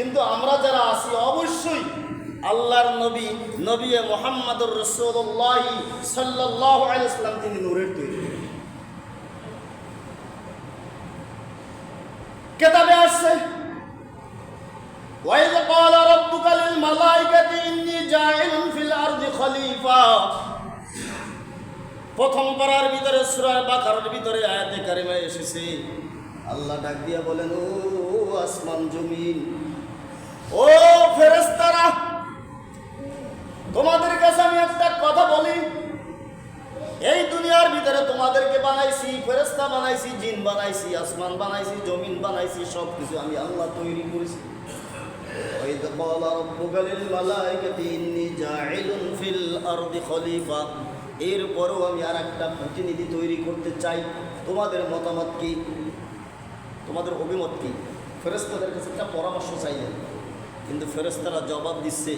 কিন্তু আমরা যারা আছি অবশ্যই আল্লাহর নবী নবী মুহাম্মদুর রাসূলুল্লাহ সাল্লাল্লাহু আলাইহি ওয়াসাল্লাম তিনি নূরের তৈরি। কিতাবে আসছে ওয়াইয ক্বালা রাব্বুকা লিল মালাইকাতি ইন্নী জাইলুন ফিল আরদি খলিফা। প্রথম পারার ভিতরে সূরা বাকারার ভিতরে আয়াতে কারিমা এসেছে, আল্লাহ ডাক দিয়া বলেন, ও আসমান জমিন, ও ফেরেশতারা, তোমাদের কাছে আমি একটা কথা বলি, এই দুনিয়ার ভিতরে তোমাদেরকে বানাইছি, ফেরেশতা বানাইছি, জিন বানাইছি, আসমান বানাইছি, জমিন বানাইছি, সব কিছু আমি আল্লাহ তৈরি করেছি। ওয়াইয ক্বালা রাব্বুকা লিল মালাইকাতি ইন্নী জাইলুন ফিল আরদি খলিফা। এরপরও আমি আর একটা প্রতিনিধি তৈরি করতে চাই, তোমাদের মতামত কি, তোমাদের অভিমত কি? ফেরেশতাদের কাছে একটা পরামর্শ চাইলেন, কিন্তু ফেরেশতারা জবাব দিচ্ছে,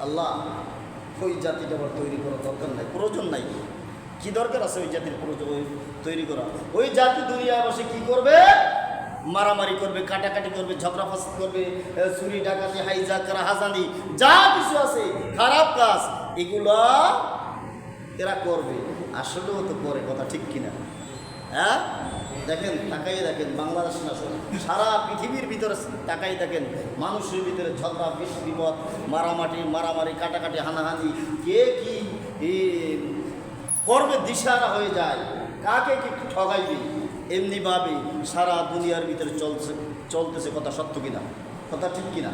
আল্লাহ ওই জাতিটা আবার তৈরি করার দরকার নাই, প্রয়োজন নাই। কি দরকার আছে ওই জাতির তৈরি করা? ওই জাতি দুনিয়ায় বসে কি করবে? মারামারি করবে, কাটাকাটি করবে, ঝগড়া ফাসাদ করবে, চুরি ডাকাতি, হাইজাক করা, হাজানি, যা কিছু আছে খারাপ কাজ এগুলা এরা করবে। আসলেও তো করে, কথা ঠিক কিনা? হ্যাঁ, দেখেন, তাকাই দেখেন, বাংলাদেশ না সারা পৃথিবীর ভিতরে তাকাই দেখেন, মানুষের ভিতরে ঝগড়া, বিপদ, মারামারি, কাটাকাটি, হানাহানি, কে কি করবে দিশাহারা হয়ে যায়, কাকে কি ঠগাইবে, এমনিভাবে সারা দুনিয়ার ভিতরে চলতেছে। কথা সত্য কিনা? কথা ঠিক কিনা?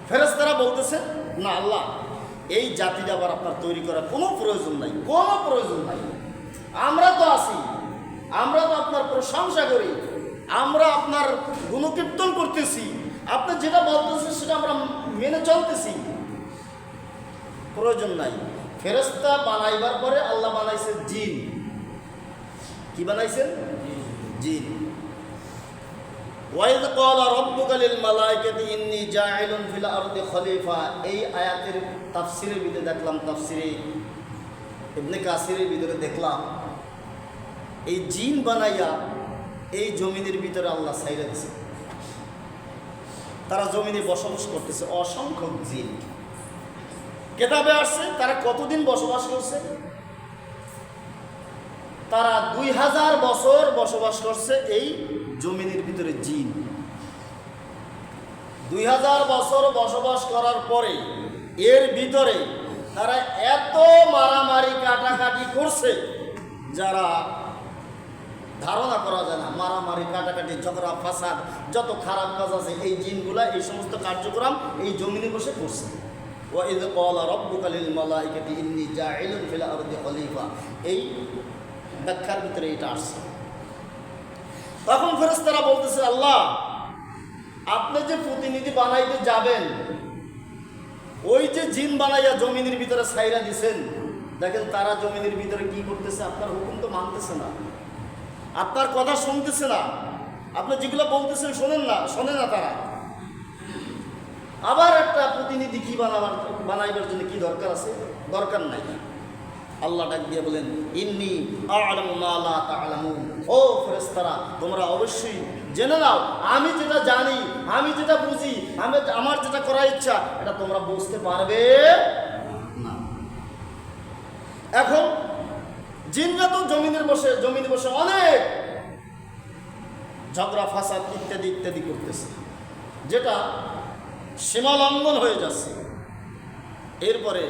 ফেরেশতারা বলতেছে, না আল্লাহ, এই জাতিটা আবার আপনার তৈরি করার কোনো প্রয়োজন নাই, কোনো প্রয়োজন নাই। আমরা তো আছি, আমরা তো আপনার প্রশংসা করি, আমরা আপনার গুণকীর্তন করতেছি, আপনি যেটা বলতেছেন সেটা আমরা মেনে চলতেছি, প্রয়োজন নাই। ফেরেশতা বানাইবার পরে আল্লাহ বানাইছেন জিন। কি বানাইছেন? জিন। ওয়াইয ক্বালা রাব্বুকা লিল মালাইকাতি ইন্নী জাইলুন ফিল আরদি খলিফা। এই আয়াতের তাফসিরের ভিতরে দেখলাম, তাফসিরে ইবনে কাসিরের ভিতরে দেখলাম, এই জিন বানাইয়া এই জমিনের ভিতরে আল্লাহ ছাইরা দিয়েছে, তারা জমিনে বসবাস করতেছে, অসংখ্য জিন। কিতাবে আসছে তারা কতদিন বসবাস করছে? তারা 2000 বছর বসবাস করছে এই জমিনের ভিতরে জিন। 2000 বছর বসবাস করার পরে এর ভিতরে তারা এত মারামারি কাটাকাটি করছে যারা ধারণা করা যায় না। মারামারি, কাটাকাটি, ঝগড়া, ফাসাদ, যত খারাপ কাজ আছে এই জিনগুলা এই সমস্ত কার্যক্রম এই জমিনে বসে করছে। ওয়াইয ক্বালা রাব্বুকা লিল মালাইকাতি ইন্নী জাইলুন ফিল আরদি খলিফা, এই ব্যাখ্যার ভিতরে এটা আসছে। তখন ফেরেশতারা বলতেছে, আল্লাহ, আপনি যে প্রতিনিধি বানাইতে যাবেন, ওই যে জিন বানাইয়া জমিনের ভিতরে ছাইরা দিছেন, দেখেন তারা জমিনের ভিতরে কি করতেছে? আপনার হুকুম তো মানতেছে না, আপনার কথা শুনতেছে না, আপনি যেগুলো বলতেছেন শোনে না তারা। আবার একটা প্রতিনিধি কি বানাইবার জন্য কি দরকার আছে? দরকার নাই। আল্লাহ ডাক দিয়ে বলেন, ইন্নী আ'লামু মা লা তা'লামুন। ও ফেরেশতারা, তোমরা অবশ্যই জেনে নাও, আমি যেটা জানি, আমি যেটা বুঝি, আমার যেটা করার ইচ্ছা, এটা তোমরা বুঝতে পারবে না। এখন জিনরা তো জমিনে বসে অনেক ঝগড়া, ফাসাদ ইত্যাদি ইত্যাদি করতেছে, যেটা সীমা লঙ্ঘন হয়ে যাচ্ছে। এরপরে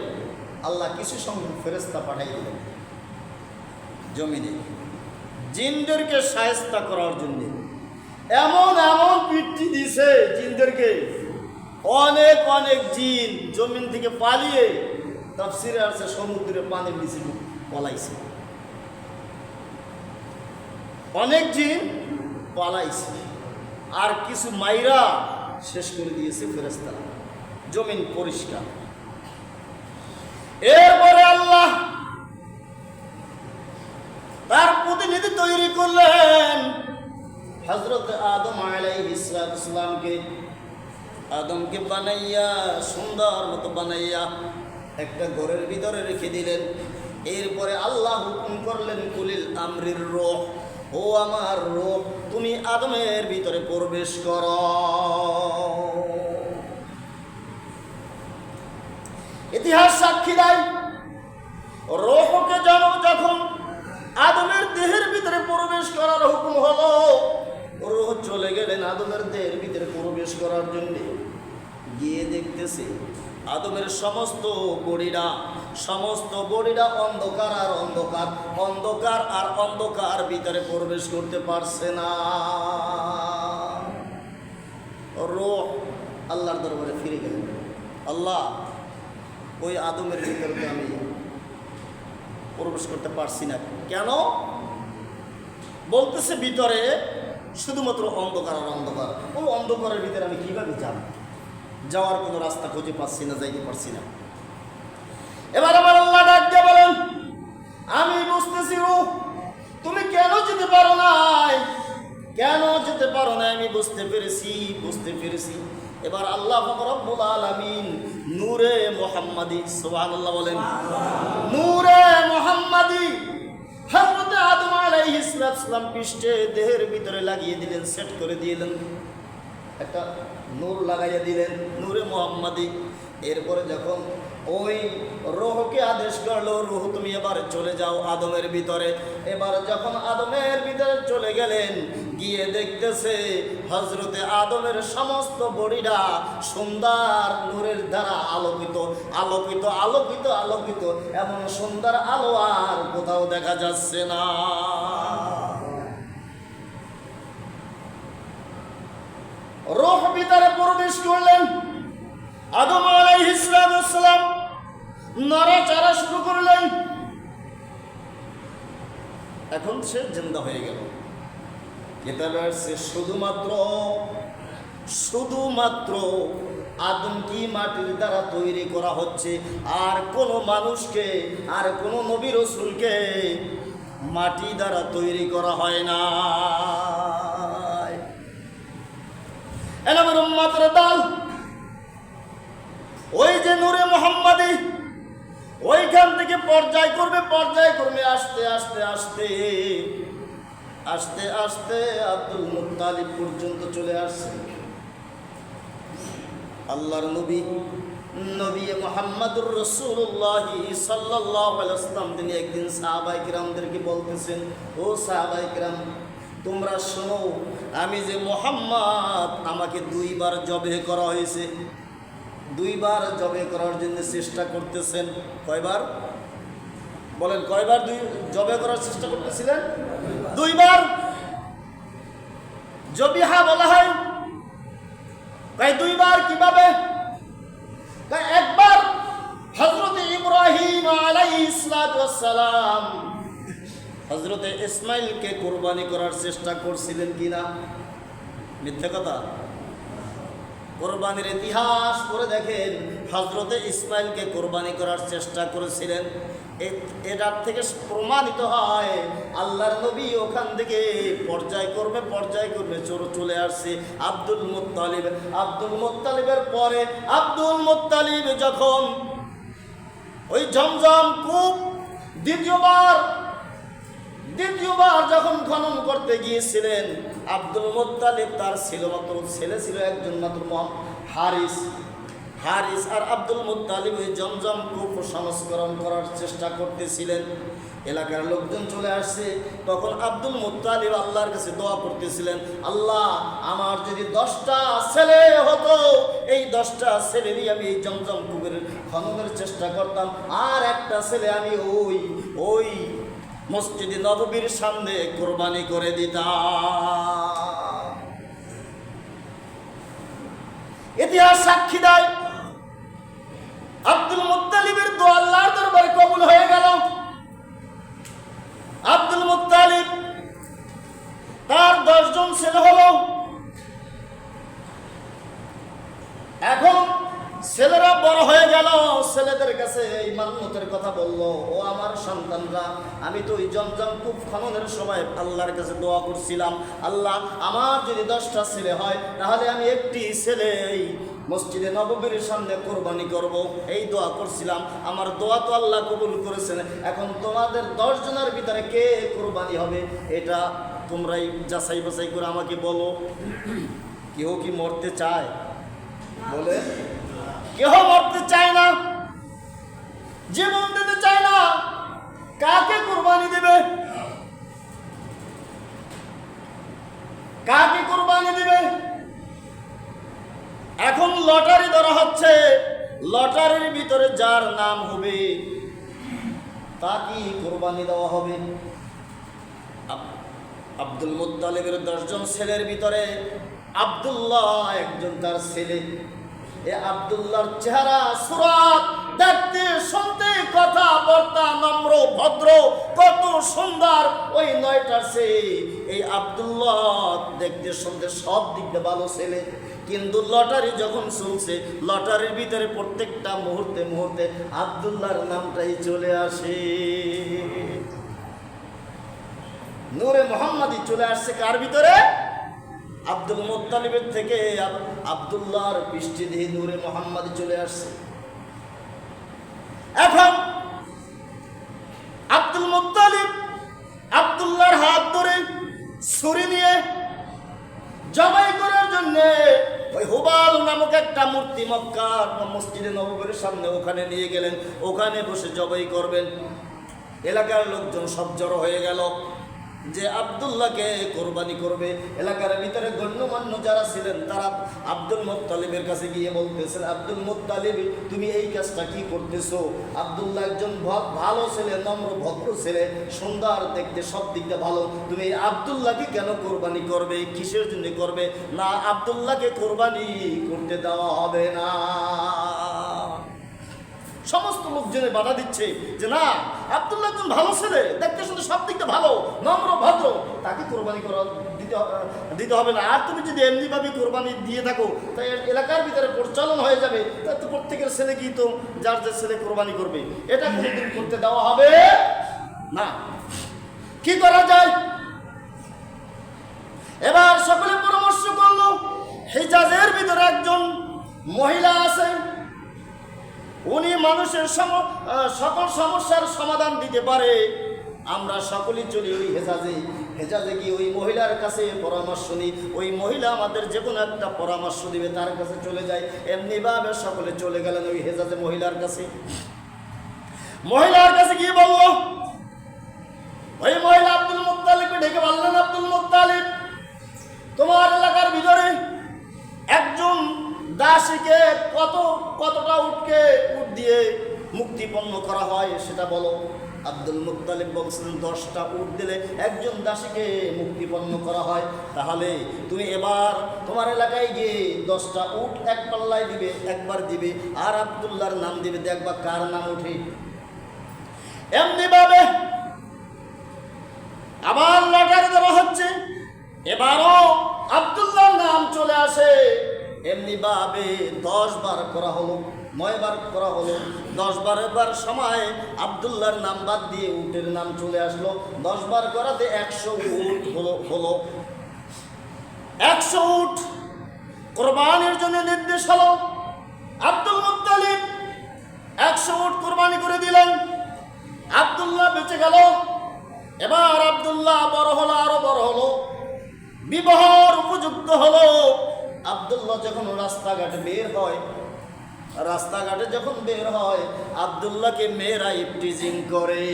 আল্লাহ কিছু সংখ্যক ফেরেশতা পাঠাই দিলেন জমিনে জিনদেরকে শায়েস্তা করার জন্য। এমন পিটি দিছে জিনদেরকে, অনেক জিন জমিন থেকে পালিয়ে তাফসিরে আছে সমুদ্রে পানির নিচে পলাইছে। অনেক জিন পালাইছে, আর কিছু মাইরা শেষ করে দিয়েছে ফেরেশতারা, জমিন পরিষ্কার। এরপরে আল্লাহ তার প্রতিনিধি তৈরি করলেন হযরত আদম আলাইহিস সালামকে। আদমকে বানাইয়া সুন্দর মতো বানাইয়া একটা ঘরের ভিতরে রেখে দিলেন। এরপরে আল্লাহ হুকুম করলেন, কুলিল আমরির রূহ, ও আমার রূহ, তুমি আদমের ভিতরে প্রবেশ করো। ইতিহাস সাক্ষী দেয় রূহকে যখন আদমের দেহের ভিতরে প্রবেশ করার হুকুম হলো, রূহ চলে গেলেন আদমের দেহের ভিতরে প্রবেশ করার জন্য। গিয়ে দেখতেছে আদমের সমস্ত বডিরা অন্ধকার আর অন্ধকার, অন্ধকার আর অন্ধকার ভিতরে প্রবেশ করতে পারছে না। রূহ আল্লাহর দরবারে ফিরে গেলেন, আল্লাহ ওই আদমের ভিতরে তো আমি প্রবেশ করতে পারছি না কেন? বলতেছে ভিতরে শুধুমাত্র অন্ধকার আর অন্ধকার। ও অন্ধকারের ভিতরে আমি কিভাবে যাব? যাওয়ার কোনো রাস্তা খুঁজে পাচ্ছি না, যাইতে পারছি না। এবার আমার আল্লাহ ডাক দিয়ে বলেন, আমি বুঝতেছি তুমি কেন যেতে পারো নাই, আমি বুঝতে পেরেছি। এবার আল্লাহ রব্বুল আলামিন নূরে মুহাম্মাদি, সুবহানাল্লাহ বলেন, নূরে মুহাম্মাদি হযরত আদম আলাইহিস সালাম পৃষ্ঠে দেহের ভিতরে লাগিয়ে দিলেন, সেট করে দিলেন, একটা নূর লাগাইয়া দিলেন, নূরে মুহাম্মাদি। এরপরে যখন ওই রূহকে আদেশ করলো, রূহ তুমি এবার চলে যাও আদমের ভিতরে। এবার যখন আদমের ভিতরে চলে গেলেন, গিয়ে দেখতেছে হযরতে আদমের সমস্ত বডিটা সুন্দর নূরের দ্বারা আলোকিত, এমন সুন্দর আলো আর কোথাও দেখা যাচ্ছে না। রূহ ভিতরে প্রবেশ করলেন, আদম আলাইহিস সালাম নড়াচড়া শুরু করলেন। এখন সে জিন্দা হয়ে গেল। শুধুমাত্র আদম কি মাটির দ্বারা তৈরি করা হচ্ছে, আর কোনো মানুষকে, আর কোনো নবী রাসূলকে মাটি দ্বারা তৈরি করা হয় না। এলামের উম্মতের দল, ওই যে নূরে মুহাম্মাদি, ওইখান থেকে পর্যায়ক্রমে আস্তে আস্তে আব্দুল মুত্তালিব পর্যন্ত চলে আসছে। আল্লাহর নবী মুহাম্মাদুর রাসূলুল্লাহ সাল্লাল্লাহু আলাইহি ওয়াসাল্লাম তিনি একদিন সাহাবায়ে কিরামদেরকে বলতেছেন, ও সাহাবায়ে কিরাম, তোমরা শোনো, আমি যে মুহাম্মদ, আমাকে 2 বার জবে করা হয়েছে। 2 বার জবে করার জন্য চেষ্টা করতেছেন। কয়বার বলেন, কয়বার জবে করার চেষ্টা করতেছিলেন? 2 বার জবিহা বলা হয়। তাই 2 বার কিভাবে? তাই একবার হযরত ইব্রাহিম আলাইহিস সালাম হযরত ইসমাইলকে কুরবানি করার চেষ্টা করছিলেন কিনা? মিথ্যা কথা। কোরবানির ইতিহাস পড়ে দেখেন, হযরতে ইসমাইলকে কোরবানি করার চেষ্টা করেছিলেন। এটার থেকে প্রমাণিত হয় আল্লাহর নবী ওখান থেকে পর্যায়ক্রমে চলে আসছে আব্দুল মুত্তালিবের পরে আব্দুল মুত্তালিব যখন ওই জমজম কূপ দ্বিতীয়বার যখন খনন করতে গিয়েছিলেন, আব্দুল মুত্তালিব তার ছেলে ছিল একজন মাত্র, হারিস। আর আব্দুল মুত্তালিব ওই জমজম কূপ সংস্করণ করার চেষ্টা করতেছিলেন। এলাকার লোকজন চলে আসছে, তখন আব্দুল মুত্তালিব আল্লাহর কাছে দোয়া করতেছিলেন, আল্লাহ, আমার যদি 10টা ছেলে হতো, এই 10টা ছেলে নিয়ে আমি এই জমজম কূপের খননের চেষ্টা করতাম, আর একটা ছেলে আমি ওই মসজিদে নববীর সামনে কোরবানি করে দিতাম। ইতিহাস সাক্ষী দেয় আব্দুল মুত্তালিবের দোয়া আল্লাহর দরবারে কবুল হয়ে গেল। আব্দুল মুত্তালিব তার 10 জন ছেলে হলো। এখন ছেলেরা বড় হয়ে গেল, ছেলেদের কাছে এই মান্যতের কথা বললো, ও আমার সন্তানরা, আমি তো ওই জমজম কূপ খননের সময় আল্লাহর কাছে দোয়া করছিলাম, আল্লাহ, আমার যদি 10টা ছেলে হয়, তাহলে আমি একটি ছেলে মসজিদে নববীর সামনে কোরবানি করব, এই দোয়া করছিলাম। আমার দোয়া তো আল্লাহ কবুল করেছেন। এখন তোমাদের 10 জনের ভিতরে কে কোরবানি হবে, এটা তোমরাই যাচাই বাছাই করে আমাকে বলো। কেউ কি মরতে চায়? বলে কেউ মরতে চায় না। জীবন দিতে চায় না, কাকে কুরবানি দেবে? কাকে কুরবানি দিবে? এখন লটারি ধরা হচ্ছে, লটারির ভিতরে যার নাম হবে তাকেই কুরবানি দেওয়া হবে। আব্দুল মুত্তালিবের 10 জন ছেলের ভিতরে আব্দুল্লাহ একজন তার ছেলে। এ আব্দুল্লাহর চেহারা সুরাত দেখতে শুনতে কথাবার্তা নম্র ভদ্র কত সুন্দর, ওই 9টার সে এই আব্দুল্লাহ দেখতে শুনতে সব দিক দিয়ে ভালো ছেলে। কিন্তু লটারি যখন চলছে, লটারির ভিতরে প্রত্যেকটা মুহূর্তে মুহূর্তে আব্দুল্লাহর নামটাই চলে আসে। নূরে মোহাম্মদী চলে আসছে কার ভিতরে? আব্দুল মুত্তালিবের থেকে আব্দুল্লাহর বৃষ্টি দিয়ে নূরে মোহাম্মদী চলে আসছে। এখন আব্দুল মুত্তালিব আব্দুল্লাহর হাত ধরে ছুরি নিয়ে জবাই করার জন্য ওই হুবাল নামক একটা মূর্তি মক্কার মসজিদে নববীর সামনে ওখানে নিয়ে গেলেন। ওখানে বসে জবাই করবেন। এলাকার লোকজন সব জড়ো হয়ে গেল যে আব্দুল্লাহকে কোরবানি করবে। এলাকার ভিতরে গণ্যমান্য যারা ছিলেন তারা আব্দুল মুত্তালিবের কাছে গিয়ে বলতেছেন, আব্দুল মুত্তালিব তুমি এই কাজটা কি করতেছো? আব্দুল্লাহ একজন ভালো ছেলে, নম্র ভদ্র ছেলে, সুন্দর দেখতে, সব দিকটা ভালো, তুমি এই আব্দুল্লাহকে কেন কোরবানি করবে? কিসের জন্য করবে? না, আব্দুল্লাহকে কোরবানি করতে দেওয়া হবে না। সমস্ত লোকজনে বাধা দিচ্ছে যে না, আব্দুল্লাহ একজন ভালো ছেলে, দেখতে শুনতে সব দিকটা ভালো, নম্র ভদ্র, তাকে কোরবানি দিতে হবে না। আর তুমি যদি এমনিভাবে কোরবানি দিয়ে থাকো তাই এলাকার ভিতরে প্রচলন হয়ে যাবে, তাই তো প্রত্যেকের ছেলে কি তো যার যে ছেলে কোরবানি করবে, এটা কোনোদিন করতে দেওয়া হবে না। কি করা যায়? এবার সকলে পরামর্শ করলো, হিজাজের ভিতরে একজন মহিলা আছে, উনি মানুষের সকল সমস্যার সমাধান দিতে পারে। আমরা সকলেই চলি ওই হেজাজে গিয়ে ওই মহিলার কাছে পরামর্শ নিই। ওই মহিলা আমাদের যে কোনো একটা পরামর্শ দিবে, তার কাছে চলে যায়। এমনিভাবে সকলে চলে গেলেন ওই হেজাজে মহিলার কাছে। মহিলার কাছে গিয়ে বলল, ওই মহিলা আব্দুল মুত্তালিবকে ডেকে বললেন, আব্দুল মুত্তালিব, তোমার এলাকার ভিতরে একজন দাসীকে কতটা উট দিয়ে মুক্তিপন্ন করা হয় সেটা বলো। আব্দুল মুত্তালিব বলছেন, 10টা উট দিলে একজন দাসীকে মুক্তিপন্ন করা হয়। তাহলে তুমি এবার তোমার এলাকায় গিয়ে 10টা উট এক পাল্লায় দিবে, একবার দিবে, আর আব্দুল্লাহর নাম দিবে, দেখবা কার নাম ওঠে। এমনি ভাবে আবার লটারি দেওয়া হচ্ছে, এবারও আব্দুল্লাহর নাম চলে আসে। এমনি ভাবে 10 বার করা হলো, 9 বার করা হলো। 10 বারের সময় আব্দুল্লাহর নাম বাদ দিয়ে উটের নাম চলে আসলো। 10 বার করাতে 100 উট হলো। 100 উট কোরবানির জন্য নির্দেশ হলো। আব্দুল মুত্তালিব 100 উট কোরবানি করে দিলেন। আব্দুল্লাহ বেঁচে গেল। এবার আব্দুল্লাহ বড় হলো, আরো বড় হলো, বিবাহর উপযুক্ত হলো। আব্দুল্লাহ যখন রাস্তাঘাটে বের হয় আব্দুল্লাহকে মেয়েরা ইফটিজিং করে।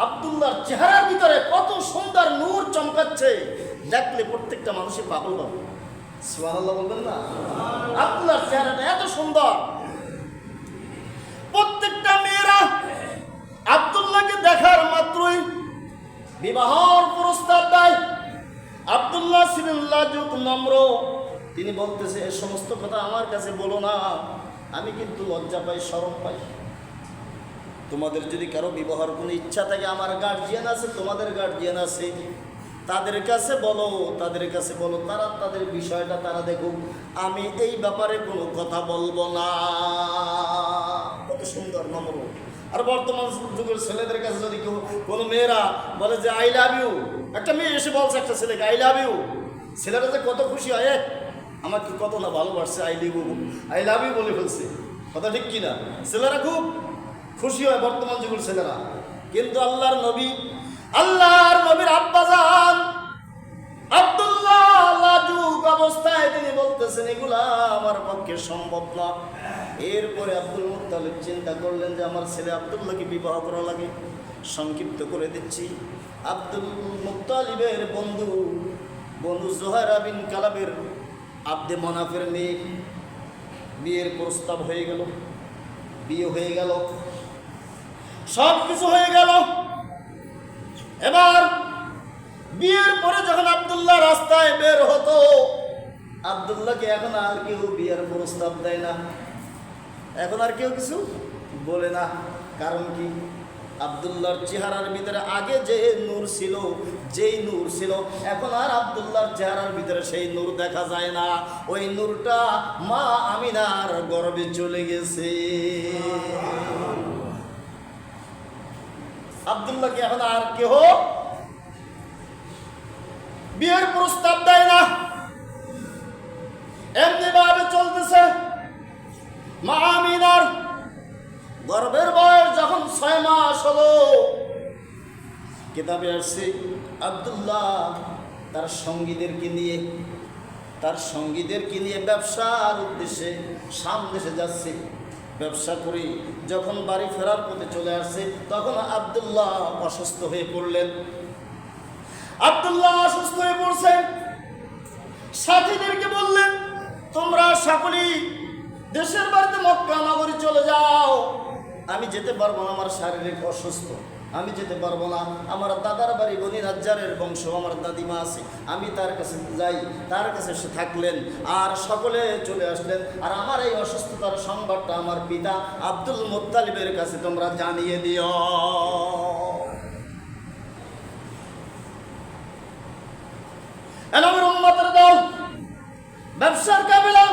আব্দুল্লাহর চেহারার ভিতরে কত সুন্দর নূর চমকাচ্ছে, দেখলে প্রত্যেকটা মানুষই পাগল হবে। সুবহানাল্লাহ বলবেন না? আব্দুল্লাহর চেহারাটা এত সুন্দর, প্রত্যেকটা মেয়েরা আব্দুল্লাহকে দেখার মাত্রই বিবাহর প্রস্তাব দেয়। আব্দুল্লাহ ছিলেন লাজুক, নম্র। তিনি বলতেছে, এ সমস্ত কথা আমার কাছে বলো না, আমি কিন্তু লজ্জা পাই, শরম পাই। তোমাদের যদি কারো বিবাহের কোনো ইচ্ছা থাকে, আমার গার্জিয়ান আছে, তোমাদের গার্জিয়ান আছে, তাদের কাছে বলো, তারা তাদের বিষয়টা তারা দেখুক, আমি এই ব্যাপারে কোনো কথা বলবো না। কত সুন্দর, নম্র। আর বর্তমান যুগের ছেলেদের কাছে যদি কেউ কোনো মেয়েরা বলে যে আই লাভ ইউ, একটা মেয়ে এসে বলছে একটা ছেলেকে আই লাভ ইউ, ছেলেরা যে কত খুশি হয়, আমাকে কত না ভালোবাসছে, আই লাভ ইউ বলে ফেলছে। কথা ঠিক কিনা? ছেলেরা খুব খুশি হয় বর্তমান যুগের ছেলেরা। কিন্তু আল্লাহর নবীর আব্বাজান আব্দুল্লাহ লাজুক অবস্থায় তিনি বলতেছেন, করতেছেন, এগুলা আমার পক্ষে সম্ভব না। এরপরে আব্দুল মুত্তালিব চিন্তা করলেন যে আমার ছেলে আব্দুল্লাহকে বিবাহ করা লাগে। সংক্ষিপ্ত করে দিচ্ছি, আব্দুল মুত্তালিবের বন্ধু জোহারা বিন কালাবের আব্দে মনাফের মেয়ে, বিয়ের প্রস্তাব হয়ে গেল, বিয়ে হয়ে গেল, সব কিছু হয়ে গেল। এবার বিয়ের পরে যখন আব্দুল্লাহ রাস্তায় বের হতো, আব্দুল্লাহকে এখন আর কেউ বিয়ের প্রস্তাব দেয় না, এখন আর কেউ কিছু বলে না। কারণ কি? আব্দুল্লাহর চেহারার ভিতরে আগে যে নূর ছিল, যেই নূর ছিল, এখন আর আব্দুল্লাহর চেহারার ভিতরে সেই নূর দেখা যায় না। ওই নূরটা মা আমিনার গর্ভে চলে গেছে। আব্দুল্লাহকে এখন আর কেউ বিয়ের প্রস্তাব দেয় না। এমনি ভাবে চলতেছে। মা আমিনার গর্ভের বয়স যখন 6 মাস হলো, কিতাবে আসছে আব্দুল্লাহ তার সঙ্গীদেরকে নিয়ে ব্যবসার উদ্দেশ্যে শাম দেশে যাচ্ছে। ব্যবসা করে যখন বাড়ি ফেরার পথে চলে আসছে, তখন আব্দুল্লাহ অসুস্থ হয়ে পড়লেন। আব্দুল্লাহ অসুস্থ হয়ে পড়ছে, সাথীদেরকে বললেন, তোমরা সকলেই দেশের বাড়িতে মক্কা নগরী চলে যাও, আমি যেতে পারবো না, আমার শারীরিক অসুস্থ, আমি যেতে পারবো না। আমার দাদার বাড়ি বনি নাজ্জারের বংশ, আমার দাদিমা আছে, আমি তার কাছে যাই। তার কাছে সে থাকলেন, আর সকলে চলে আসলেন। আর আমার এই অসুস্থতার সংবাদটা আমার পিতা আব্দুল মুত্তালিবের কাছে তোমরা জানিয়ে দিও। এলামের উম্মতের দল, ব্যবসার কাফেলা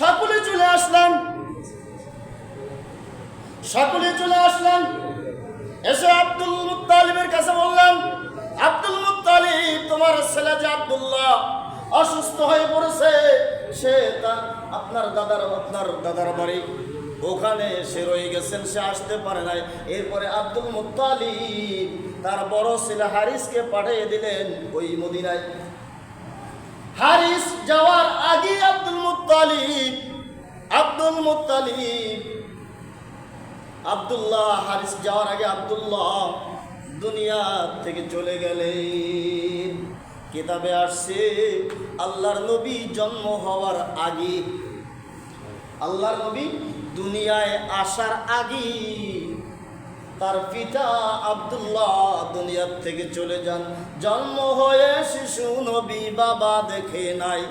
সকলে চলে আসলেন। এসে আব্দুল মুত্তালিবের কাছে বললেন, আব্দুল মুত্তালিব, তোমার ছেলে যে আব্দুল্লাহ অসুস্থ হয়ে পড়েছে, সে আপনার দাদার বাড়ি, ওখানে সে রয়ে গেছেন, সে আসতে পারে নাই। এরপরে আব্দুল মুত্তালিব তার বড় ছেলে হারিসকে পাঠিয়ে দিলেন ওই মদিনায়। হারিস যাওয়ার আগে হারিস যাওয়ার আগে আব্দুল্লাহ দুনিয়া থেকে চলে গেলেন। কিতাবে আসছে আল্লাহর নবী জন্ম হওয়ার আগে, আল্লাহর নবী দুনিয়ায় আসার আগে তার পিতা আব্দুল্লাহ দুনিয়ার থেকে চলে যান। জন্ম হয়ে শিশু নবী বাবা দেখে নাই,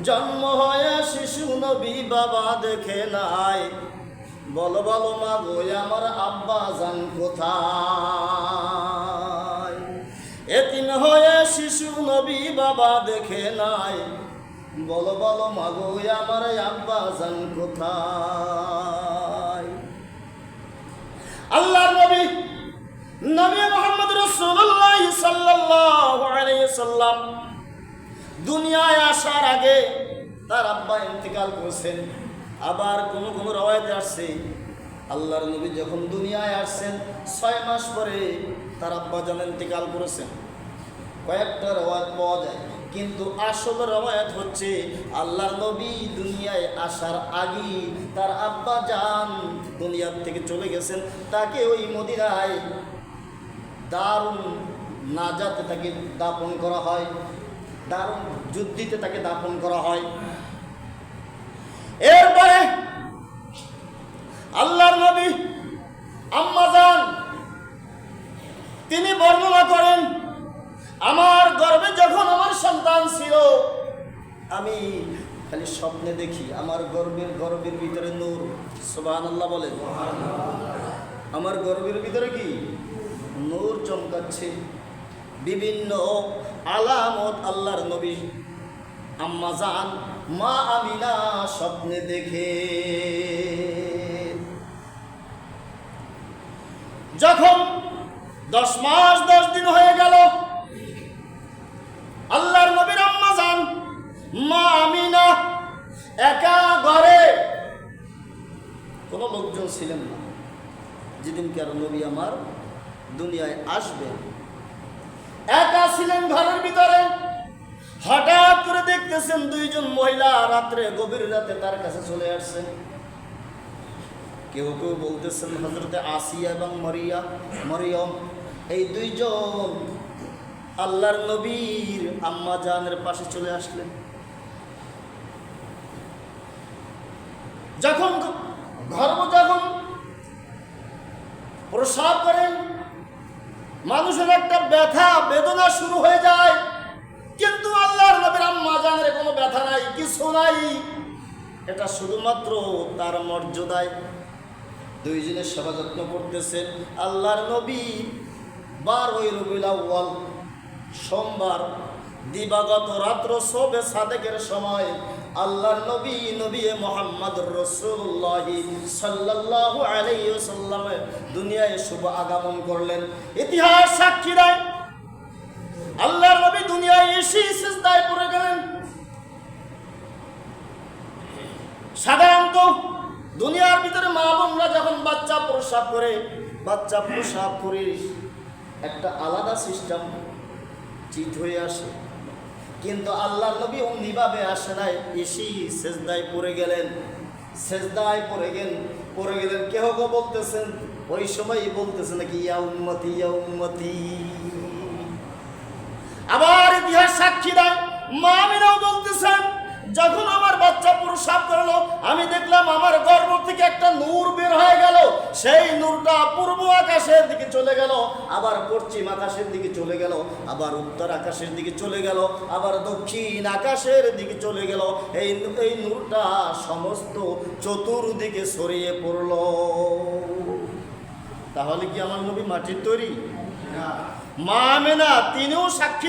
জন্ম হয়ে শিশু নবী বাবা দেখে নাই। বলো বলো মা গো, আমার আব্বা জান কোথায়? এতিম হয়ে শিশু নবী বাবা দেখে নাই। বলো বলো মা গো, আমার আব্বা জান কোথায়? আল্লাহর নবী মুহাম্মদ রাসূলুল্লাহ সাল্লাল্লাহু আলাইহি সাল্লাম দুনিয়ায় আসার আগে তার আব্বা ইন্তেকাল করেছেন। আবার কোনো কোনো রওয়ায়াতে আসছে আল্লাহর নবী যখন দুনিয়ায় আসছেন 6 মাস পরে তার আব্বা জান ইন্তেকাল করেছেন। কয়েকটা রওয়ায়াত পাওয়া যায়, কিন্তু আসল রওয়ায়াত হচ্ছে আল্লাহর নবী দুনিয়ায় আসার আগে তার আব্বা জান দুনিয়ার থেকে চলে গেছেন। তাকে ওই মদিনায় দারুন নাজাতে তাকে দাফন করা হয়, দারুন যুদ্ধিতে তাকে দাফন করা হয়। এরপরে আল্লাহর নবী আম্মা জান তিনি বর্ণনা করেন, আমার গর্ভে যখন আমার সন্তান ছিল, আমি খালি স্বপ্নে দেখি আমার গর্ভের ভিতরে নূর। সুবহানাল্লাহ বলেন। আমার গর্ভের ভিতরে কি নূর চমকাচ্ছে, বিভিন্ন আলামত আল্লাহর নবী আম্মা জান মা আমিনা স্বপ্নে দেখে। যখন 10 মাস 10 দিন হয়ে গেল, আল্লাহর নবীর আম্মা জান মা আমিনা একা ঘরে, কোনো লোকজন ছিলেন না। যেদিনকে আর নবী আমার দুনিয়ায় আসবে, একা ছিলেন ঘরের ভিতরে। হঠাৎ করে দেখতে দেখতেছেন দুইজন মহিলা রাত্রে গভীর রাতে তার কাছে চলে আসছে। কেউ কেউ বলতেছেন হযরতে আসিয়া এবং মরিয়ম, এই দুইজন আল্লাহর নবীর আম্মা জানের পাশে চলে আসলেন। যখন যখন প্রসাব করেন, মানুষের একটা ব্যথা বেদনা শুরু হয়ে যায়, কিন্তু আল্লাহর নবীর আম্মা জানের কোনো ব্যথা নাই, কিছু নাই। এটা শুধুমাত্র তার মর্যাদায় দুইজনের সেবা যত্ন করতেছেন। আল্লাহর নবী 12 রবিউল আউয়াল সোমবার দিবাগত রাত্র শবে সাদেকের সময় আল্লাহর নবী মুহাম্মদুর রাসূলুল্লাহ সাল্লাল্লাহু আলাইহি ওয়াসাল্লাম দুনিয়ায় শুভ আগমন করলেন। ইতিহাস সাক্ষী দেয় আল্লাহর নবী দুনিয়ায় এসে সিজদায় পড়ে গেলেন। সাধারণত দুনিয়ার ভিতরে মা বোনরা যখন বাচ্চা প্রসাব করে একটা আলাদা সিস্টেম চিত হয়ে আসে, কিন্তু আল্লাহর নবী অমনিভাবে আসে নাই, এসেই সেজদায় পড়ে গেলেন। কেহ বলতেছেন, ওই সময় বলতেছে নাকি ইয়া উম্মতি ইয়া উম্মতি। আবার ইতিহাস সাক্ষী দেয় মা আমিনাও বলতেছেন, যখন আমার বাচ্চা প্রসাব করলো আমি দেখলাম আমার গর্ভ থেকে একটা নূর বের হয়ে গেল। সেই নূরটা পূর্ব আকাশের দিকে চলে গেল, আবার পশ্চিম আকাশের দিকে চলে গেল, আবার উত্তর আকাশের দিকে চলে গেল, আবার দক্ষিণ আকাশের দিকে চলে গেল। এই নূরটা সমস্ত চতুর্দিকে ছড়িয়ে পড়ল। তাহলে কি আমার নবী মাটির তৈরি? মা আমেনা তিনিও সাক্ষী।